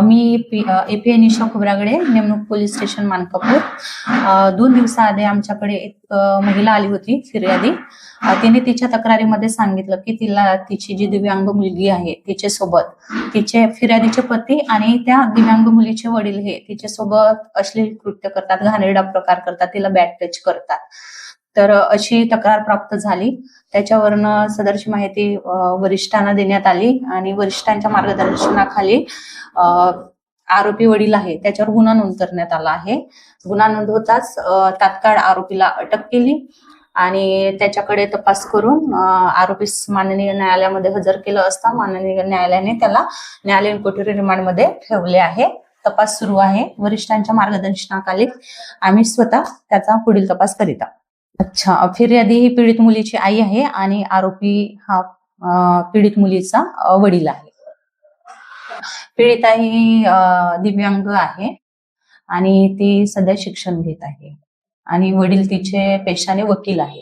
मी API निशा खोब्रागडे, नेमणूक police station Mankapur. 2 दिवसाआधी आमच्याकडे एक महिला आली होती फिर्यादी. तिने तिच्या तक्रारीमध्ये सांगितलं की तिला तिची जी दिव्यांग मुलगी आहे तिच्या सोबत तिचे फिर्यादीचे पती आणि त्या दिव्यांग मुलीचे वडील हे तिच्या सोबत अश्लील कृत्य करतात, घाणेरडा प्रकार करतात, तिला बॅड टच करतात. तर अशी तक्रार प्राप्त झाली. त्याच्यावरनं सदरची माहिती वरिष्ठांना देण्यात आली आणि वरिष्ठांच्या मार्गदर्शनाखाली आरोपी वडील आहे त्याच्यावर गुन्हा नोंद करण्यात आला आहे. गुन्हा नोंद होताच तात्काळ आरोपीला अटक केली आणि त्याच्याकडे तपास करून आरोपीस माननीय न्यायालयामध्ये हजर केलं असता माननीय न्यायालयाने त्याला न्यायालयीन कोठडी रिमांडमध्ये ठेवले आहे. तपास सुरू आहे. वरिष्ठांच्या मार्गदर्शनाखाली आम्ही स्वतः त्याचा पुढील तपास करीत आहोत. अच्छा, फिर्यादी ही पीडित मुलीची आई आहे आणि आरोपी हा पीडित मुलीचा वडील आहे. पीडिता ही दिव्यांग आहे आणि ती सध्या शिक्षण घेत आहे आणि वडील तिचे पेशाने वकील आहे.